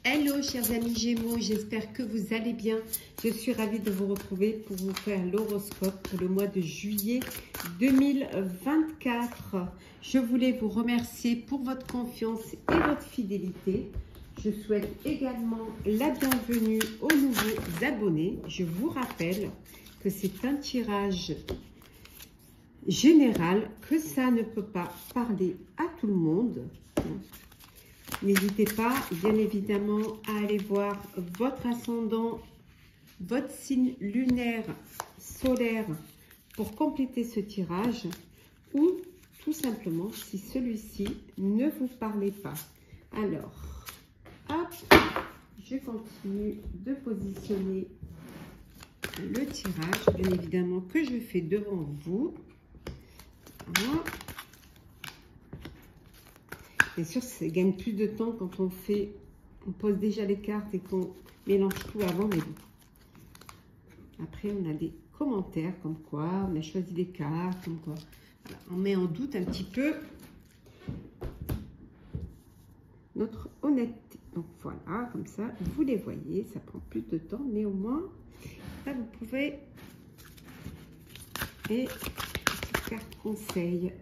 Hello chers amis Gémeaux, j'espère que vous allez bien. Je suis ravie de vous retrouver pour vous faire l'horoscope pour le mois de juillet 2024. Je voulais vous remercier pour votre confiance et votre fidélité. Je souhaite également la bienvenue aux nouveaux abonnés. Je vous rappelle que c'est un tirage général, que ça ne peut pas parler à tout le monde. N'hésitez pas, bien évidemment, à aller voir votre ascendant, votre signe lunaire, solaire, pour compléter ce tirage, ou tout simplement, si celui-ci ne vous parlait pas. Alors, hop, je continue de positionner le tirage, bien évidemment, que je fais devant vous. Voilà. Bien sûr, ça gagne plus de temps quand on pose déjà les cartes et qu'on mélange tout avant, mais bon. Après, on a des commentaires comme quoi on a choisi des cartes, comme quoi voilà, on met en doute un petit peu notre honnêteté. Donc voilà, comme ça, vous les voyez, ça prend plus de temps, mais au moins, là, vous pouvez. Et petite carte conseil.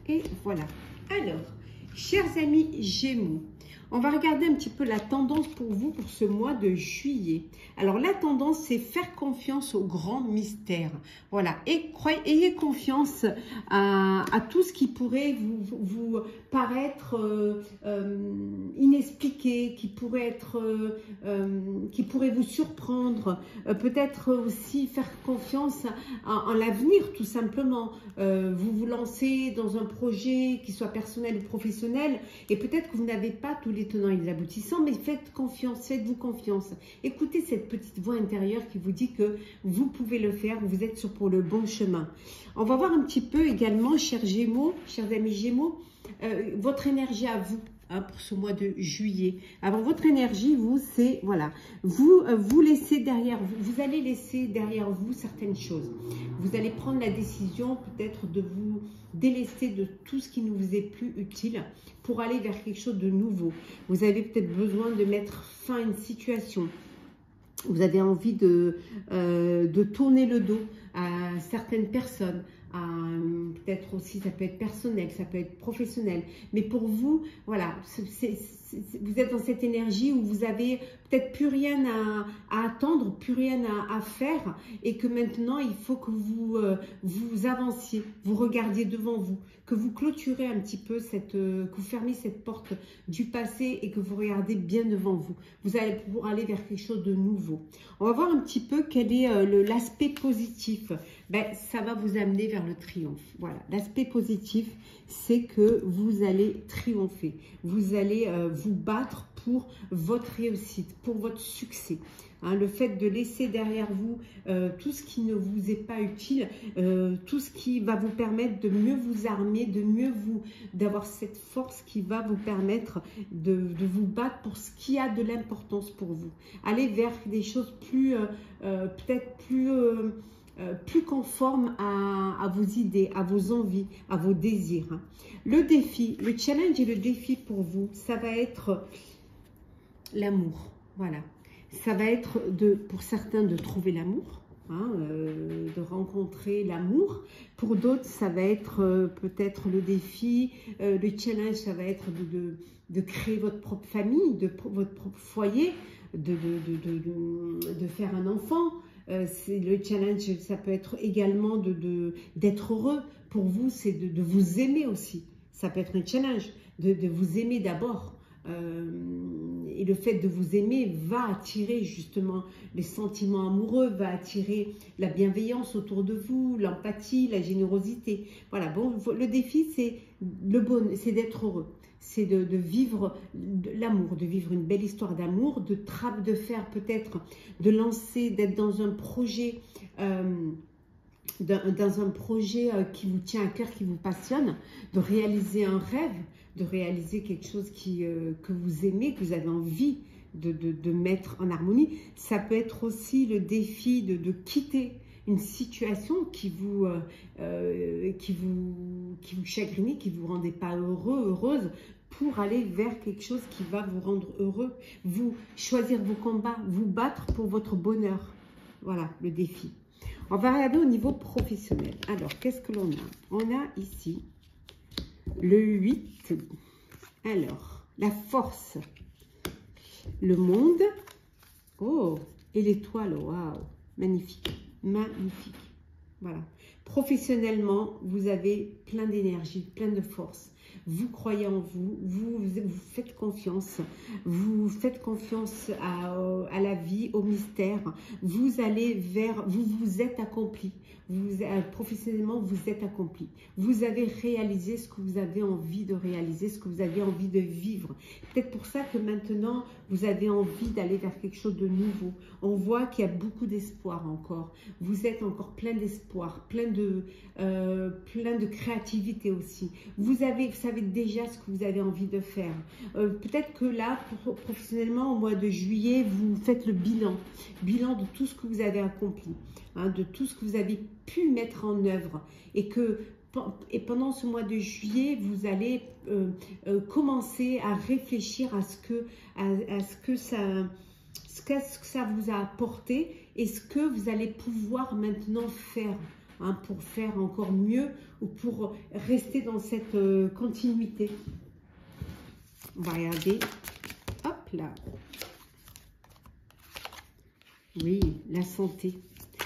Et voilà. Alors, chers amis Gémeaux, on va regarder un petit peu la tendance pour vous pour ce mois de juillet. Alors, la tendance, c'est faire confiance aux grands mystères. Voilà, et ayez confiance à tout ce qui pourrait vous paraître inexpliqué, qui pourrait vous surprendre. Peut-être aussi faire confiance en l'avenir, tout simplement. Vous vous lancez dans un projet qui soit personnel ou professionnel, et peut-être que vous n'avez pas tous les tenants et les aboutissants, mais faites confiance, faites-vous confiance. Écoutez cette petite voix intérieure qui vous dit que vous pouvez le faire, vous êtes pour le bon chemin. On va voir un petit peu également, chers Gémeaux, chers amis Gémeaux, votre énergie à vous. Pour ce mois de juillet. Alors, votre énergie, vous, c'est, voilà, vous laissez derrière vous allez laisser derrière vous certaines choses. Vous allez prendre la décision peut-être de vous délester de tout ce qui ne vous est plus utile pour aller vers quelque chose de nouveau. Vous avez peut-être besoin de mettre fin à une situation. Vous avez envie de tourner le dos à certaines personnes. Peut-être aussi, ça peut être personnel, ça peut être professionnel. Mais pour vous, voilà, vous êtes dans cette énergie où vous avez peut-être plus rien à attendre, plus rien à faire, et que maintenant, il faut que vous avanciez, vous regardiez devant vous, que vous clôturez un petit peu, que vous fermez cette porte du passé et que vous regardez bien devant vous. Vous allez pouvoir aller vers quelque chose de nouveau. On va voir un petit peu quel est l'aspect positif. Ben, ça va vous amener vers le triomphe. Voilà, l'aspect positif, c'est que vous allez triompher. Vous allez vous battre pour votre réussite, pour votre succès. Hein, le fait de laisser derrière vous tout ce qui ne vous est pas utile, tout ce qui va vous permettre de mieux vous armer, d'avoir cette force qui va vous permettre de vous battre pour ce qui a de l'importance pour vous. Allez vers des choses peut-être plus conformes à vos idées, à vos envies, à vos désirs. Hein. Le défi, le challenge et le défi pour vous, ça va être l'amour. Voilà. Ça va être, pour certains, de trouver l'amour, hein, de rencontrer l'amour. Pour d'autres, ça va être peut-être le défi, le challenge, ça va être de créer votre propre famille, votre propre foyer, de faire un enfant. Le challenge, ça peut être également d'être heureux. Pour vous, c'est de vous aimer aussi. Ça peut être un challenge, de vous aimer d'abord. Et le fait de vous aimer va attirer justement les sentiments amoureux, va attirer la bienveillance autour de vous, l'empathie, la générosité. Voilà, bon, le défi, c'est c'est d'être heureux. C'est de vivre l'amour, de vivre une belle histoire d'amour, de faire peut-être, de lancer, d'être dans un projet, qui vous tient à cœur, qui vous passionne, de réaliser un rêve, de réaliser quelque chose que vous aimez, que vous avez envie de mettre en harmonie. Ça peut être aussi le défi de quitter une situation qui vous chagrinait, qui ne vous rendait pas heureux, heureuse, pour aller vers quelque chose qui va vous rendre heureux, vous choisir vos combats, vous battre pour votre bonheur. Voilà le défi. On va regarder au niveau professionnel. Alors, qu'est-ce que l'on a? On a ici le 8. Alors, la force, le monde. Oh, et l'étoile, waouh, magnifique, magnifique. Voilà. Professionnellement, vous avez plein d'énergie, plein de force. Vous croyez en vous, vous faites confiance. Vous faites confiance à la vie, au mystère. Vous allez vers, vous vous êtes accompli. Professionnellement, vous êtes accompli. Vous avez réalisé ce que vous avez envie de réaliser, ce que vous avez envie de vivre. Peut-être pour ça que maintenant, vous avez envie d'aller vers quelque chose de nouveau. On voit qu'il y a beaucoup d'espoir encore. Vous êtes encore plein d'espoir, plein de créativité aussi. Vous savez déjà ce que vous avez envie de faire. Peut-être que là, professionnellement, au mois de juillet, vous faites le bilan de tout ce que vous avez accompli, hein, de tout ce que vous avez pu mettre en œuvre, et pendant ce mois de juillet, vous allez commencer à réfléchir à ce que ça vous a apporté et ce que vous allez pouvoir maintenant faire, hein, pour faire encore mieux ou pour rester dans cette continuité. On va regarder. Hop là. Oui, la santé.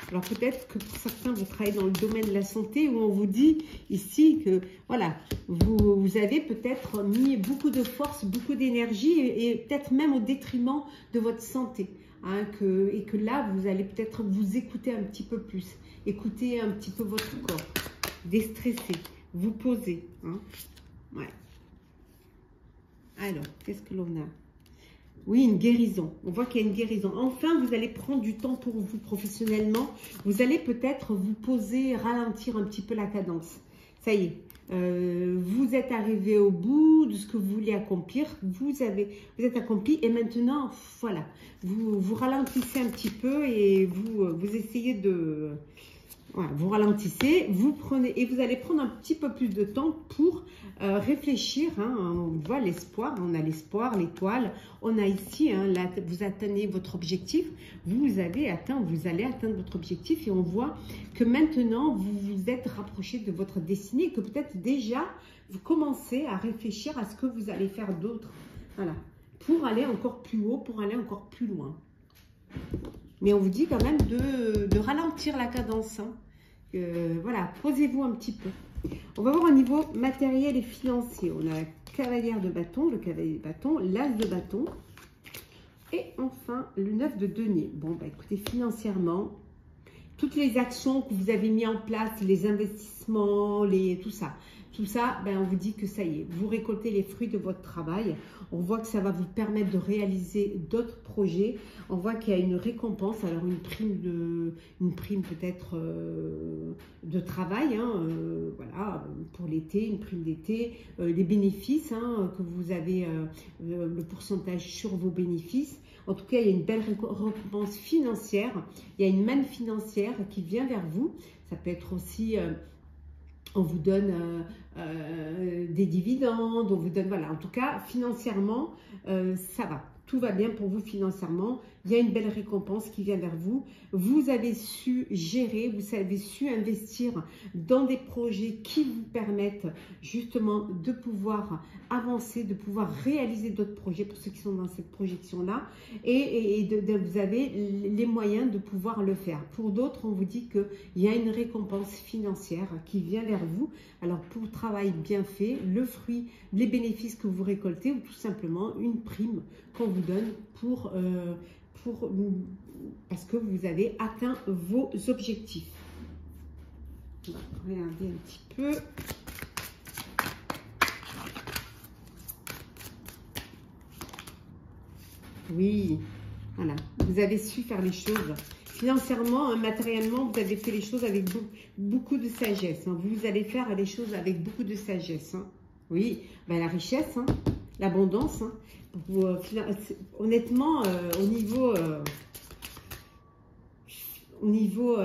Alors peut-être que pour certains, vous travaillez dans le domaine de la santé où on vous dit ici que voilà, vous avez peut-être mis beaucoup de force, beaucoup d'énergie et peut-être même au détriment de votre santé. Hein, et que là, vous allez peut-être vous écouter un petit peu plus, écouter un petit peu votre corps, déstresser, vous poser. Hein. Ouais. Alors, qu'est-ce que l'on a? Oui, une guérison. On voit qu'il y a une guérison. Enfin, vous allez prendre du temps pour vous professionnellement. Vous allez peut-être vous poser, ralentir un petit peu la cadence. Ça y est, vous êtes arrivé au bout de ce que vous voulez accomplir. Vous êtes accompli et maintenant, voilà, vous ralentissez un petit peu et vous essayez de... Voilà, vous ralentissez, vous prenez et vous allez prendre un petit peu plus de temps pour réfléchir. Hein, on voit l'espoir, on a l'espoir, l'étoile. On a ici, hein, là, vous atteignez votre objectif. Vous allez atteindre votre objectif et on voit que maintenant vous vous êtes rapproché de votre destinée, que peut-être déjà vous commencez à réfléchir à ce que vous allez faire d'autre. Voilà, pour aller encore plus haut, pour aller encore plus loin. Mais on vous dit quand même de ralentir la cadence. Hein. Voilà, posez-vous un petit peu. On va voir au niveau matériel et financier. On a la cavalière de bâton, le cavalier de bâton, l'as de bâton. Et enfin, le 9 de denier. Bon, bah écoutez, financièrement, toutes les actions que vous avez mis en place, les investissements, tout ça, ben on vous dit que ça y est, vous récoltez les fruits de votre travail. On voit que ça va vous permettre de réaliser d'autres projets. On voit qu'il y a une récompense, alors une prime peut-être de travail, hein, voilà, pour l'été, une prime d'été, les bénéfices, hein, que vous avez, le pourcentage sur vos bénéfices. En tout cas, il y a une belle récompense financière. Il y a une manne financière qui vient vers vous. Ça peut être aussi... on vous donne des dividendes, on vous donne, voilà, en tout cas, financièrement, ça va. Tout va bien pour vous financièrement. Il y a une belle récompense qui vient vers vous. Vous avez su gérer, vous avez su investir dans des projets qui vous permettent justement de pouvoir avancer, de pouvoir réaliser d'autres projets pour ceux qui sont dans cette projection-là. Et vous avez les moyens de pouvoir le faire. Pour d'autres, on vous dit qu'il y a une récompense financière qui vient vers vous. Alors, pour le travail bien fait, le fruit, les bénéfices que vous récoltez ou tout simplement une prime qu'on vous donne parce que vous avez atteint vos objectifs. On va regarder un petit peu. Oui, voilà, vous avez su faire les choses. Financièrement, matériellement, vous avez fait les choses avec beaucoup de sagesse. Hein. Vous allez faire les choses avec beaucoup de sagesse. Hein. Oui, ben, la richesse, hein, l'abondance. Hein. Honnêtement, au niveau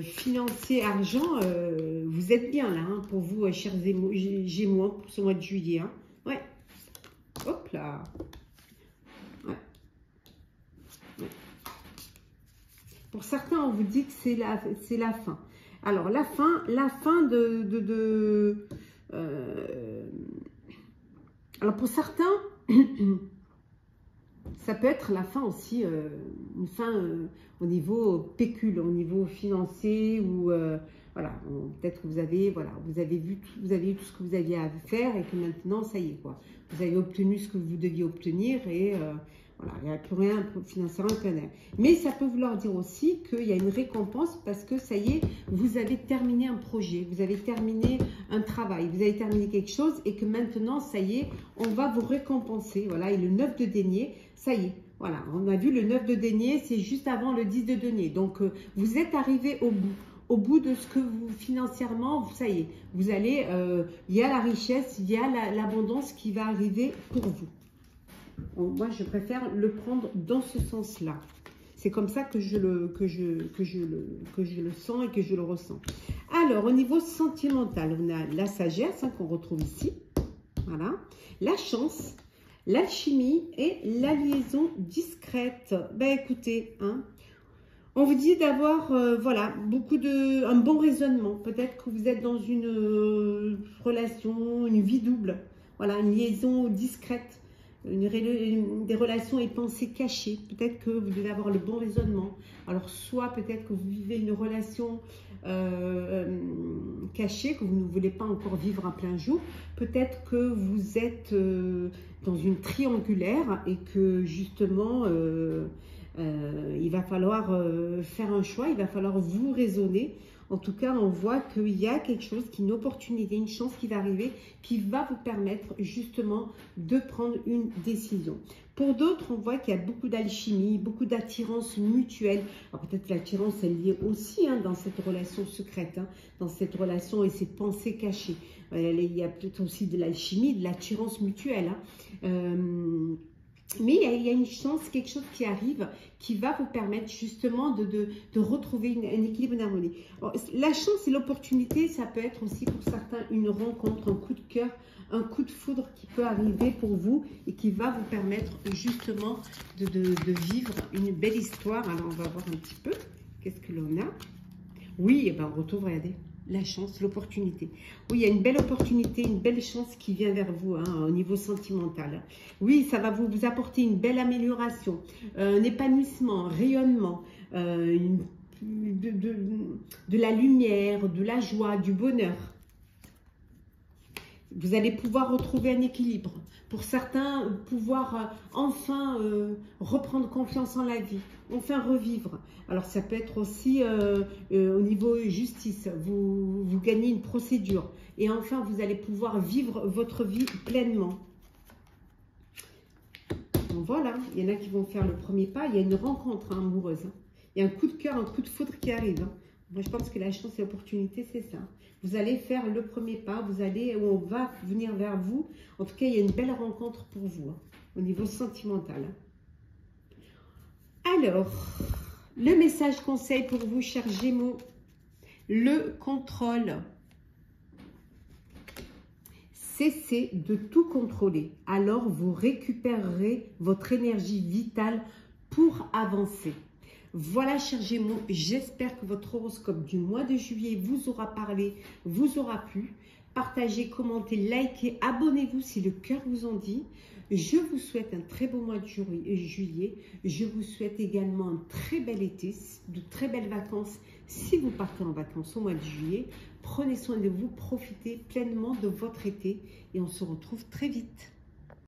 financier, argent, vous êtes bien là, hein, pour vous, chers Gémeaux, pour ce mois de juillet. Hein. Ouais, hop là. Ouais. Ouais. Pour certains, on vous dit que c'est la fin. Alors, la fin alors, pour certains, ça peut être la fin aussi, une fin au niveau pécule, au niveau financier, ou voilà, peut-être que vous avez, voilà, vous avez eu tout ce que vous aviez à faire et que maintenant, ça y est, quoi. Vous avez obtenu ce que vous deviez obtenir et voilà, il n'y a plus rien financièrement. Mais ça peut vouloir dire aussi qu'il y a une récompense parce que ça y est, vous avez terminé un projet, vous avez terminé un travail, vous avez terminé quelque chose et que maintenant, ça y est, on va vous récompenser. Voilà, et le 9 de denier, ça y est. Voilà, on a vu le 9 de denier, c'est juste avant le 10 de denier. Donc, vous êtes arrivé au bout. Au bout de ce que vous, financièrement, ça y est, vous allez, il y a la richesse, il y a l'abondance qui va arriver pour vous. Moi, je préfère le prendre dans ce sens-là. C'est comme ça que je le sens et que je le ressens. Alors, au niveau sentimental, on a la sagesse qu'on retrouve ici. Voilà. La chance, l'alchimie et la liaison discrète. Ben écoutez, hein, on vous dit d'avoir voilà, un bon raisonnement. Peut-être que vous êtes dans une relation, une vie double. Voilà, une liaison discrète. Des relations et pensées cachées. Peut-être que vous devez avoir le bon raisonnement. Alors, soit peut-être que vous vivez une relation cachée, que vous ne voulez pas encore vivre à plein jour. Peut-être que vous êtes dans une triangulaire et que justement, il va falloir faire un choix, il va falloir vous raisonner. En tout cas, on voit qu'il y a quelque chose, une opportunité, une chance qui va arriver, qui va vous permettre justement de prendre une décision. Pour d'autres, on voit qu'il y a beaucoup d'alchimie, beaucoup d'attirance mutuelle. Alors peut-être l'attirance est liée aussi dans cette relation secrète, dans cette relation et ces pensées cachées. Il y a peut-être aussi de l'alchimie, de l'attirance mutuelle. Mais il y a une chance, quelque chose qui arrive, qui va vous permettre justement de retrouver un équilibre, une harmonie. Alors, la chance et l'opportunité, ça peut être aussi pour certains une rencontre, un coup de cœur, un coup de foudre qui peut arriver pour vous et qui va vous permettre justement de vivre une belle histoire. Alors, on va voir un petit peu, qu'est-ce que l'on a. Oui, et ben, on retrouve, regardez. La chance, l'opportunité. Oui, il y a une belle opportunité, une belle chance qui vient vers vous au niveau sentimental. Oui, ça va vous apporter une belle amélioration, un épanouissement, un rayonnement, de la lumière, de la joie, du bonheur. Vous allez pouvoir retrouver un équilibre. Pour certains, pouvoir enfin reprendre confiance en la vie, enfin revivre. Alors, ça peut être aussi au niveau justice. Vous gagnez une procédure. Et enfin, vous allez pouvoir vivre votre vie pleinement. Donc, voilà, il y en a qui vont faire le premier pas. Il y a une rencontre amoureuse. Il y a un coup de cœur, un coup de foudre qui arrive. Moi, je pense que la chance et l'opportunité, c'est ça. Vous allez faire le premier pas, on va venir vers vous. En tout cas, il y a une belle rencontre pour vous, au niveau sentimental. Alors, le message conseil pour vous, chers Gémeaux, le contrôle. Cessez de tout contrôler, alors vous récupérerez votre énergie vitale pour avancer. Voilà, chers Gémeaux, j'espère que votre horoscope du mois de juillet vous aura parlé, vous aura plu. Partagez, commentez, likez, abonnez-vous si le cœur vous en dit. Je vous souhaite un très beau mois de juillet. Je vous souhaite également un très bel été, de très belles vacances si vous partez en vacances au mois de juillet. Prenez soin de vous, profitez pleinement de votre été et on se retrouve très vite.